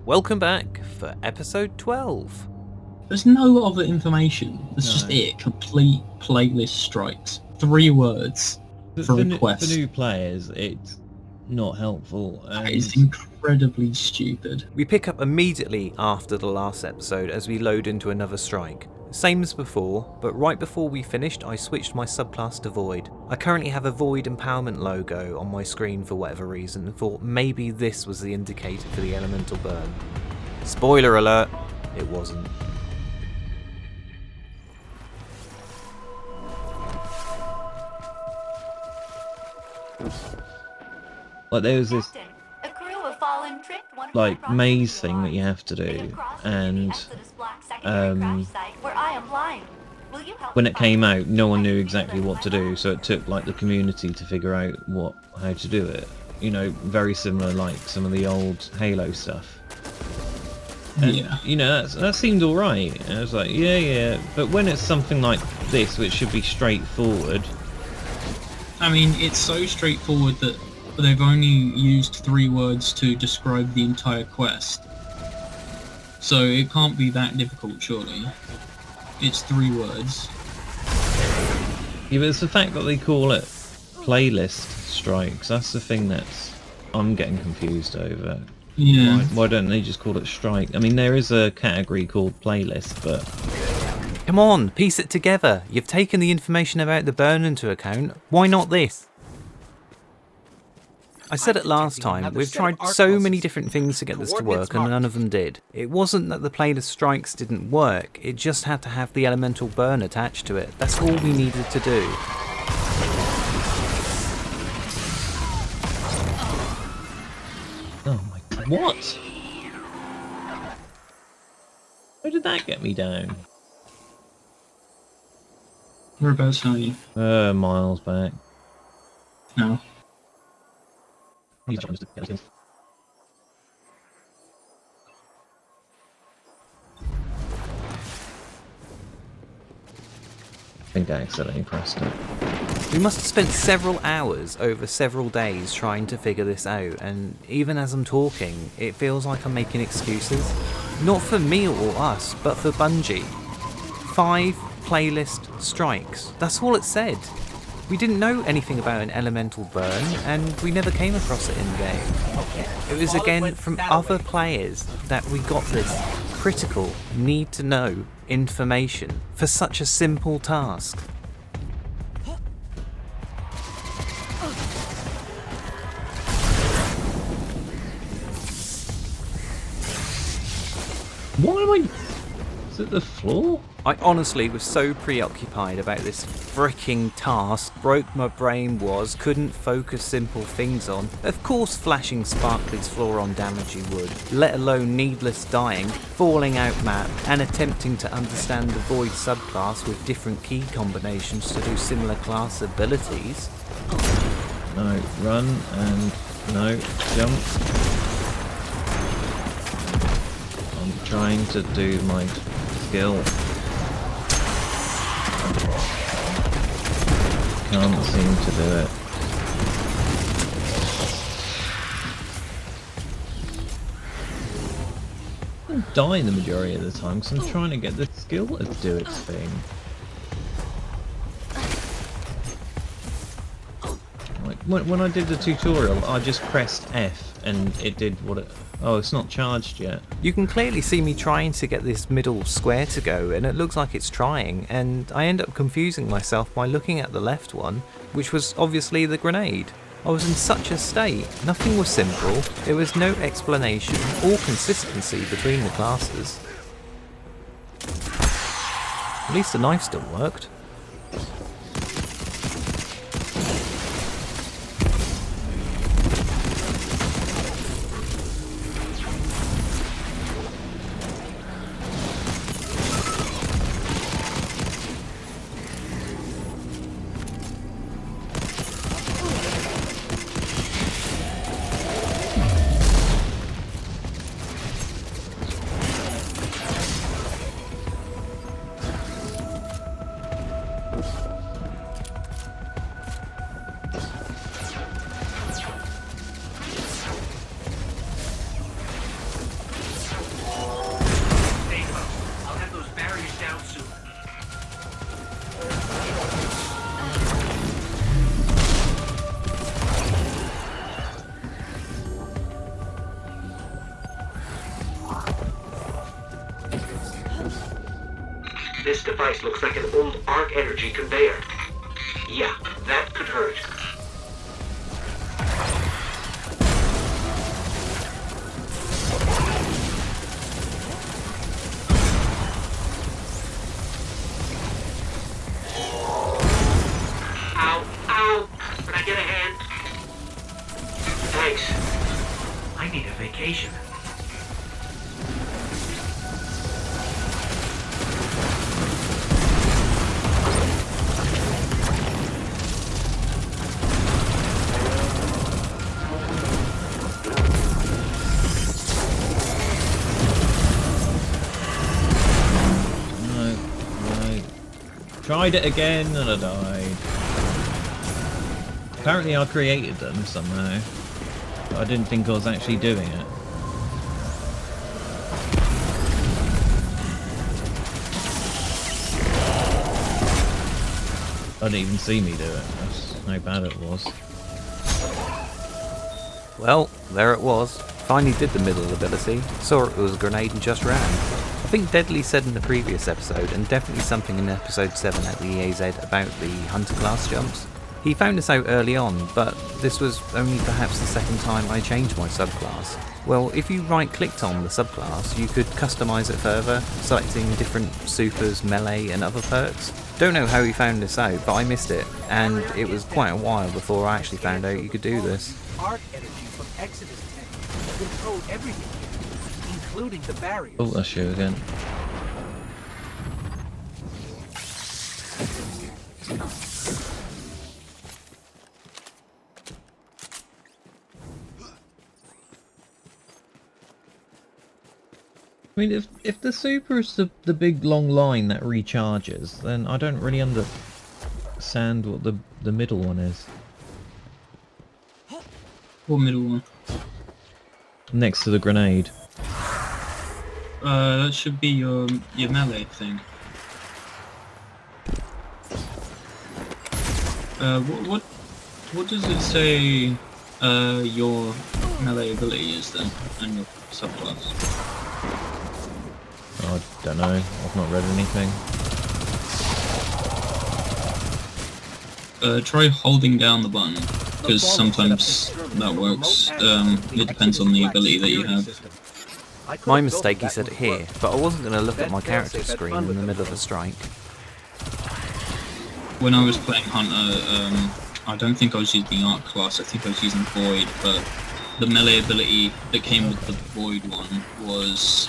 Welcome back for episode 12. There's no other information. It's just it. Complete playlist strikes. 3 words for a quest. For new players, it's not helpful. That is incredibly stupid. We pick up immediately after the last episode as we load into another strike. Same as before, but right before we finished I switched my subclass to Void. I currently have a Void Empowerment logo on my screen for whatever reason and thought maybe this was the indicator for the elemental burn. Spoiler alert, it wasn't. Like there was this like maze thing that you have to do, and when it came out no one knew exactly what to do, so it took like the community to figure out how to do it. You know, very similar like some of the old Halo stuff. And, yeah. You know, that seemed alright. I was like, yeah, but when it's something like this, which should be straightforward. I mean, it's so straightforward that they've only used 3 words to describe the entire quest. So it can't be that difficult, surely. It's 3 words. Yeah, but it's the fact that they call it playlist strikes. That's the thing I'm getting confused over. Yeah. Why don't they just call it strike? I mean, there is a category called playlist, but... Come on, piece it together. You've taken the information about the burn into account. Why not this? I said it last time, we've tried so many different things to get this to work and none of them did. It wasn't that the playlist strikes didn't work, it just had to have the elemental burn attached to it. That's all we needed to do. Oh my god, what? How did that get me down? Whereabouts are you? Miles back. No. I think I accidentally pressed it. We must have spent several hours over several days trying to figure this out, and even as I'm talking, it feels like I'm making excuses. Not for me or us, but for Bungie. 5 playlist strikes. That's all it said. We didn't know anything about an elemental burn, and we never came across it in game. It was again from other players that we got this critical, need-to-know information for such a simple task. Why am I... Is it the floor? I honestly was so preoccupied about this fricking task, broke my brain couldn't focus simple things on. Of course flashing Sparkly's Floron damage you would, let alone needless dying, falling out map, and attempting to understand the Void subclass with different key combinations to do similar class abilities. No, run, and no, jump. I'm trying to do my skill. Can't seem to do it. I die the majority of the time because I'm trying to get the skill to do its thing. Like when I did the tutorial, I just pressed F and it did what it... Oh, it's not charged yet. You can clearly see me trying to get this middle square to go, and it looks like it's trying, and I end up confusing myself by looking at the left one, which was obviously the grenade. I was in such a state, nothing was simple, there was no explanation or consistency between the classes. At least the knife still worked. This device looks like an old arc energy conveyor. Yeah, that could hurt. Ow, ow! Can I get a hand? Thanks. I need a vacation. Tried it again and I died. Apparently I created them somehow, but I didn't think I was actually doing it. I didn't even see me do it. That's how bad it was. Well, there it was. Finally did the middle ability, saw it was a grenade and just ran. I think Deadly said in the previous episode, and definitely something in episode 7 at the EAZ about the Hunter class jumps. He found this out early on, but this was only perhaps the second time I changed my subclass. Well, if you right clicked on the subclass, you could customise it further, selecting different supers, melee and other perks. Don't know how he found this out, but I missed it, and it was quite a while before I actually found out you could do this. Arc energy from Exodus 10 control everything, including the barriers. Oh, that's you again. I mean, if the super is the big long line that recharges, then I don't really understand what the middle one is. What middle one? Next to the grenade. That should be your melee thing. What does it say your melee ability is then, and your subclass? I don't know, I've not read anything. Try holding down the button, because sometimes that works. It depends on the ability that you have. My mistake, he said it here, but I wasn't going to look at my character screen in the middle of a strike. When I was playing Hunter, I don't think I was using the Arc class, I think I was using Void, but the melee ability that came with the Void one was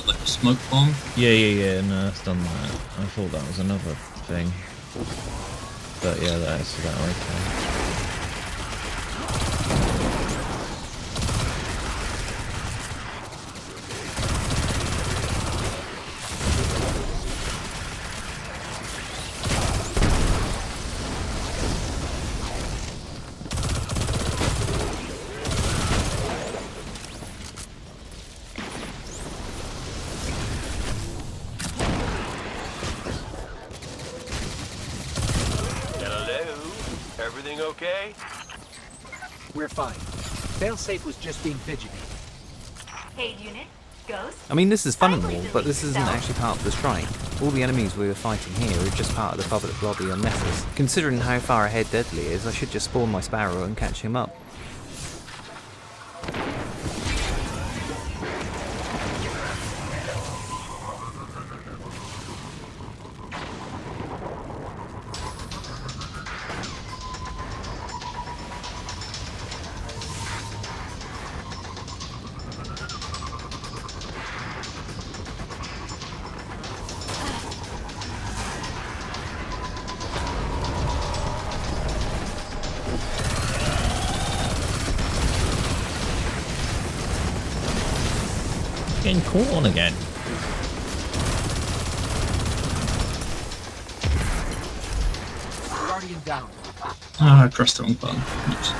like a smoke bomb. Yeah, no, it's done that. I thought that was another thing. But yeah, that's okay. Everything okay? We're fine. Failsafe was just being fidgety. Hey, unit. Ghost? I mean, this is fun and all, but this isn't actually part of the strike. All the enemies we were fighting here are just part of the public lobby on Nessus. Considering how far ahead Deadly is, I should just spawn my Sparrow and catch him up. Getting caught on again. Guardian down. Ah, I pressed the wrong button. Oops.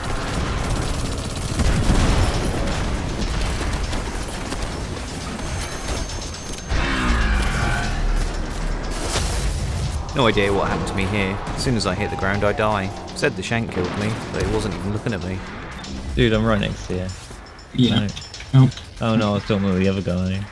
No idea what happened to me here. As soon as I hit the ground, I die. Said the shank killed me, but it wasn't even looking at me. Dude, I'm right next to you. Yeah. No. Nope. Oh no, I was talking with the other guy.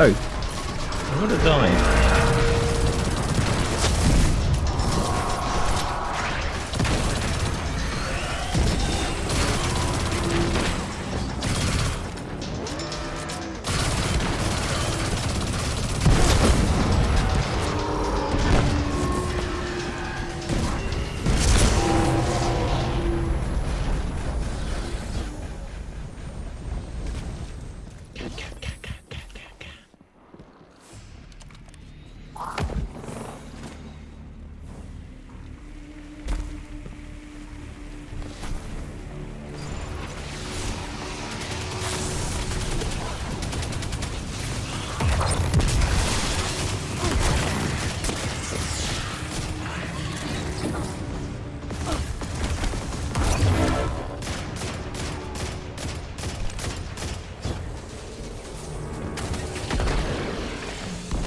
Oh, I would have died.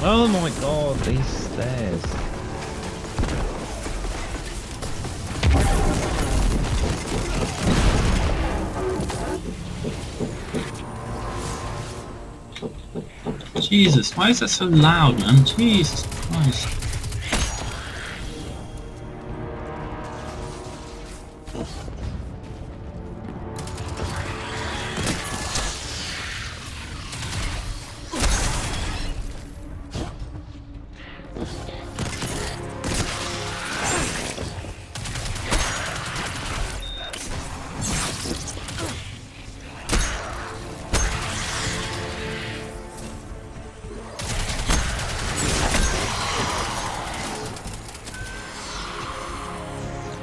Oh my god, these stairs. Jesus, why is that so loud, man? Jesus Christ.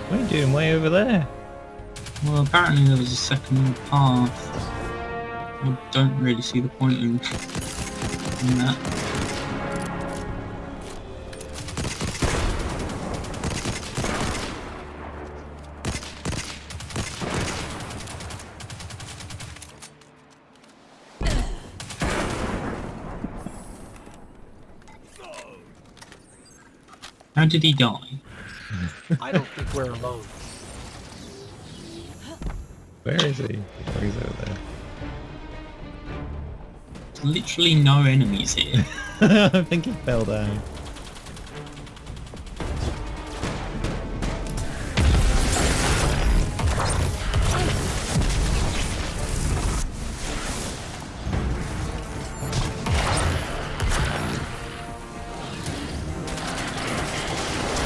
What are you doing way over there? Well, apparently there was a second path. I don't really see the point in that. How did he die? I don't think we're alone. Where is he? Oh, he's over there. There's literally no enemies here. I think he fell down.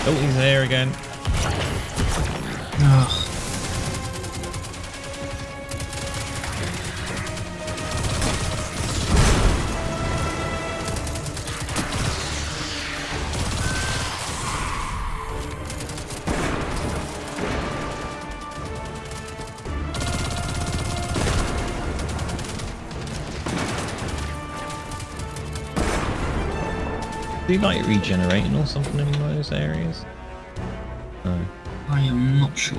Oh, he's there again. Ugh. Do you like regenerating or something in those areas? No. I am not sure.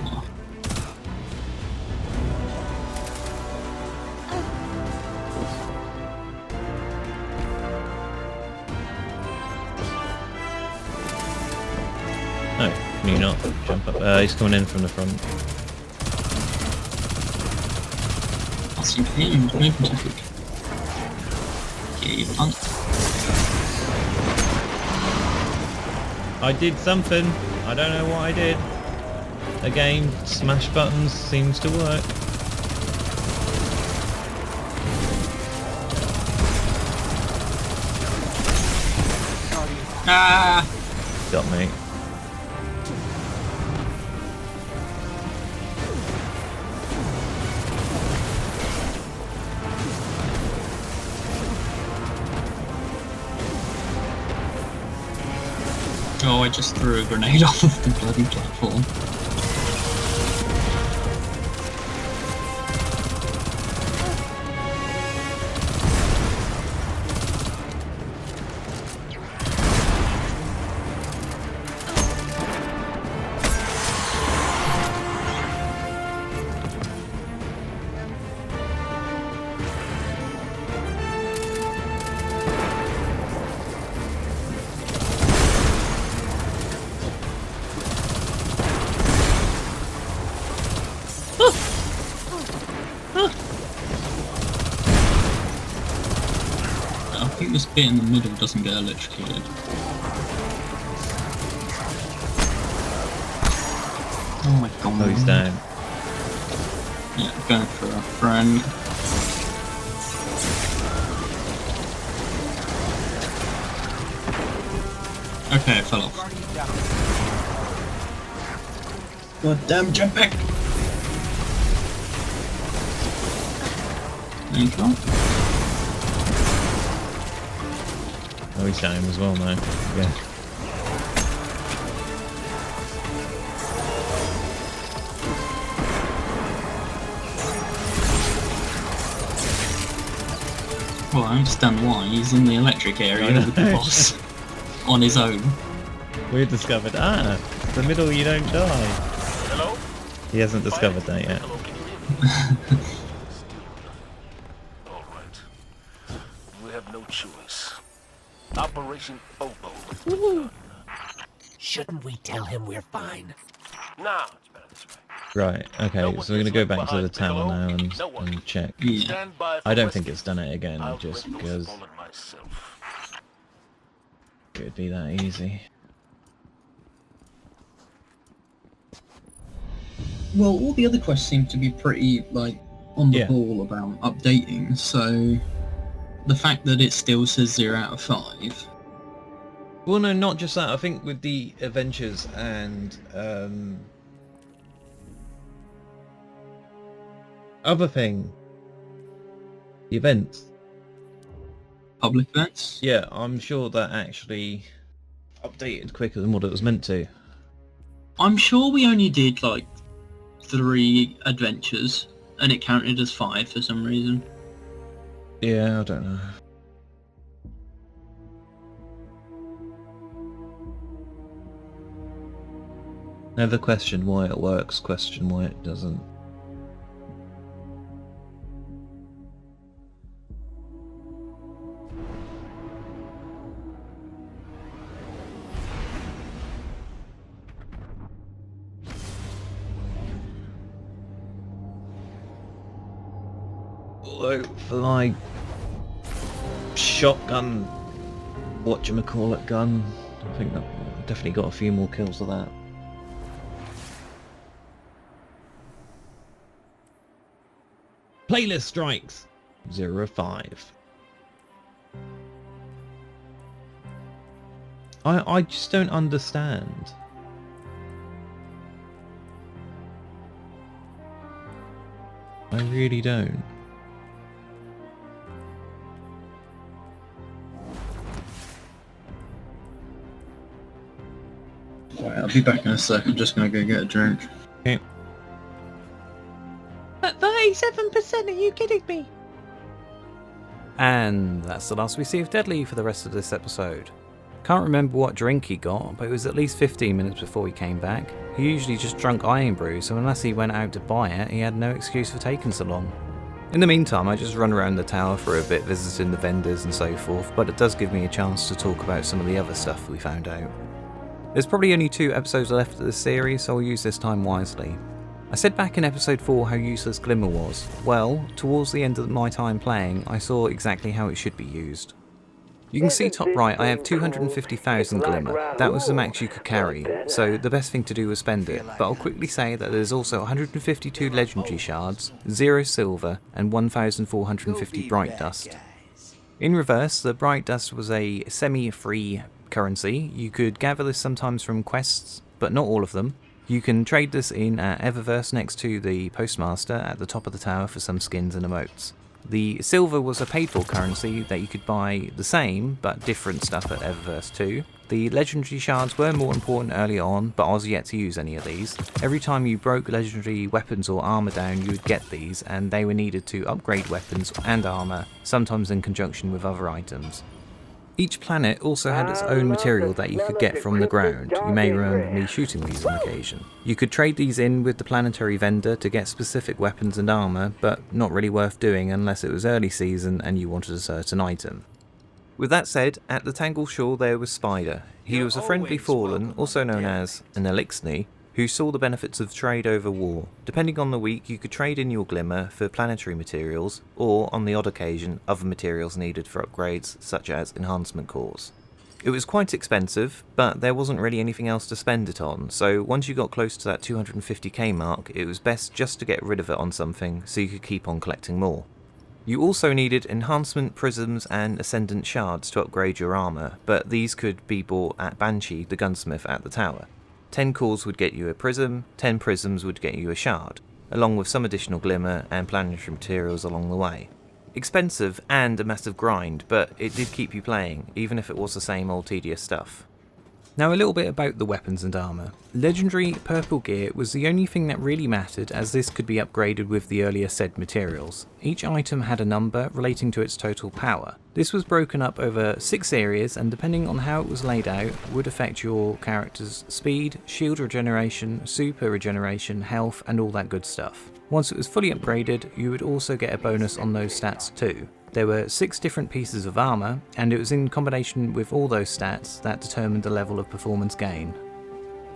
No, can you not jump up? He's coming in from the front. That's him, moving too quick. Yeah, you punk. I did something. I don't know what I did. Again, smash buttons seems to work. Ah! Got me. Oh, I just threw a grenade off of the bloody platform. bit in the middle doesn't get electrocuted. Oh my god. Oh, he's down. Yeah, going for a friend. Okay, it fell off. God damn jetpack! There you go. Oh, he's down as well now. Yeah. Well, I understand why. He's in the electric area with the boss. On his own. We've discovered, the middle you don't die. Hello? He hasn't discovered that yet. Hello, can you hear me? All right. We have no choice. Operation Oboe. Shouldn't we tell him we're fine? Now, it's better this way. Right, okay, so we're going to go back to the tower now and check. Yeah. Stand by for I don't rescue. think it's done it again, I'll just break because those bullet myself. it would be that easy. Well, all the other quests seem to be pretty, like, on the Yeah. ball about updating, so the fact that it still says 0 out of 5. Well, no, not just that. I think with the adventures and other thing, the events. Public events? Yeah, I'm sure that actually updated quicker than what it was meant to. I'm sure we only did, like, 3 adventures, and it counted as 5 for some reason. Yeah, I don't know. Never question why it works, question why it doesn't. Although, for my shotgun, whatchamacallit gun, I think that definitely got a few more kills of that. Playlist strikes 0-5. I just don't understand. I really don't. Right, I'll be back in a sec. I'm just gonna go get a drink. Okay. At 37%, are you kidding me? And that's the last we see of Deadly for the rest of this episode. Can't remember what drink he got, but it was at least 15 minutes before he came back. He usually just drunk Iron Brew, so unless he went out to buy it, he had no excuse for taking so long. In the meantime, I just run around the tower for a bit, visiting the vendors and so forth, but it does give me a chance to talk about some of the other stuff we found out. There's probably only 2 episodes left of this series, so I'll use this time wisely. I said back in episode 4 how useless Glimmer was. Well, towards the end of my time playing, I saw exactly how it should be used. You can see top right I have 250,000 Glimmer. That was the max you could carry, so the best thing to do was spend it, but I'll quickly say that there's also 152 legendary shards, 0 silver, and 1,450 bright dust. In reverse, the bright dust was a semi-free currency. You could gather this sometimes from quests, but not all of them. You can trade this in at Eververse next to the Postmaster at the top of the tower for some skins and emotes. The silver was a paid for currency that you could buy the same but different stuff at Eververse too. The legendary shards were more important early on, but I was yet to use any of these. Every time you broke legendary weapons or armor down, you would get these, and they were needed to upgrade weapons and armor, sometimes in conjunction with other items. Each planet also had its own material that you could get from the ground. You may remember me shooting these on occasion. You could trade these in with the planetary vendor to get specific weapons and armor, but not really worth doing unless it was early season and you wanted a certain item. With that said, at the Tangle Shore there was Spider. He was a friendly fallen, also known as an Elixni, who saw the benefits of trade over war. Depending on the week, you could trade in your glimmer for planetary materials, or on the odd occasion, other materials needed for upgrades, such as enhancement cores. It was quite expensive, but there wasn't really anything else to spend it on, so once you got close to that 250k mark, it was best just to get rid of it on something so you could keep on collecting more. You also needed enhancement prisms and ascendant shards to upgrade your armour, but these could be bought at Banshee, the gunsmith at the tower. 10 cores would get you a prism, 10 prisms would get you a shard, along with some additional glimmer and planetary materials along the way. Expensive and a massive grind, but it did keep you playing, even if it was the same old tedious stuff. Now a little bit about the weapons and armour. Legendary purple gear was the only thing that really mattered, as this could be upgraded with the earlier said materials. Each item had a number relating to its total power. This was broken up over 6 areas, and depending on how it was laid out would affect your character's speed, shield regeneration, super regeneration, health and all that good stuff. Once it was fully upgraded, you would also get a bonus on those stats too. There were 6 different pieces of armour, and it was in combination with all those stats that determined the level of performance gain.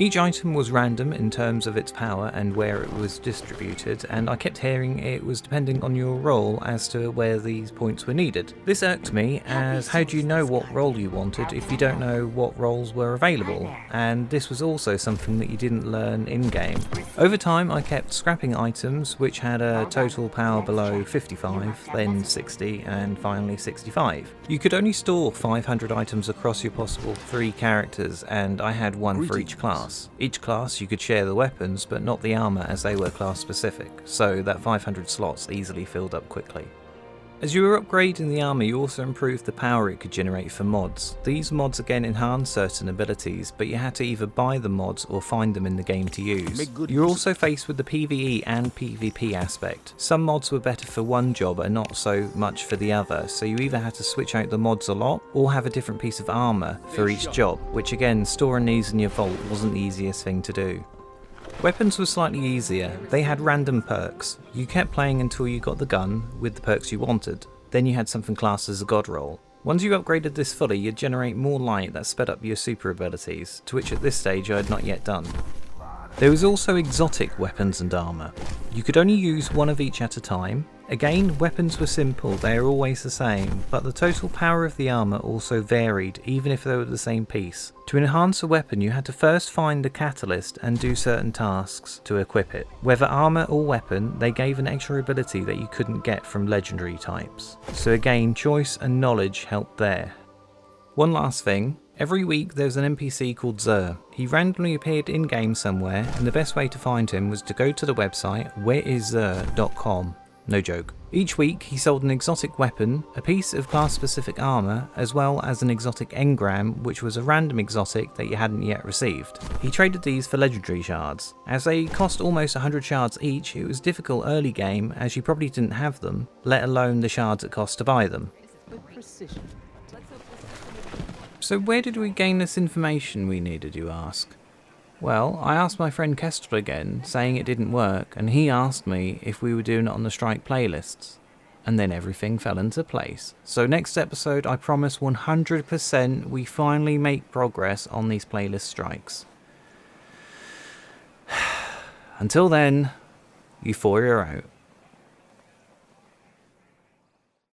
Each item was random in terms of its power and where it was distributed, and I kept hearing it was depending on your role as to where these points were needed. This irked me, as how do you know what role you wanted if you don't know what roles were available? And this was also something that you didn't learn in-game. Over time I kept scrapping items which had a total power below 55, then 60 and finally 65. You could only store 500 items across your possible 3 characters, and I had one for each class. Each class you could share the weapons but not the armour, as they were class specific, so that 500 slots easily filled up quickly. As you were upgrading the armour, you also improved the power it could generate for mods. These mods again enhanced certain abilities, but you had to either buy the mods or find them in the game to use. You were also faced with the PvE and PvP aspect. Some mods were better for one job and not so much for the other, so you either had to switch out the mods a lot or have a different piece of armour for each job, which again, storing these in your vault wasn't the easiest thing to do. Weapons were slightly easier. They had random perks. You kept playing until you got the gun with the perks you wanted. Then you had something classed as a god roll. Once you upgraded this fully, you'd generate more light that sped up your super abilities, to which at this stage I had not yet done. There was also exotic weapons and armour. You could only use one of each at a time. Again, weapons were simple, they are always the same, but the total power of the armour also varied, even if they were the same piece. To enhance a weapon, you had to first find the catalyst and do certain tasks to equip it. Whether armour or weapon, they gave an extra ability that you couldn't get from legendary types. So again, choice and knowledge helped there. One last thing. Every week there was an NPC called Zer. He randomly appeared in-game somewhere, and the best way to find him was to go to the website whereiszer.com. No joke. Each week he sold an exotic weapon, a piece of class-specific armour, as well as an exotic engram, which was a random exotic that you hadn't yet received. He traded these for legendary shards. As they cost almost 100 shards each, it was difficult early game, as you probably didn't have them, let alone the shards it cost to buy them. So where did we gain this information we needed, you ask? Well, I asked my friend Kestrel again, saying it didn't work, and he asked me if we were doing it on the strike playlists. And then everything fell into place. So next episode, I promise 100% we finally make progress on these playlist strikes. Until then, U.4.I.R out.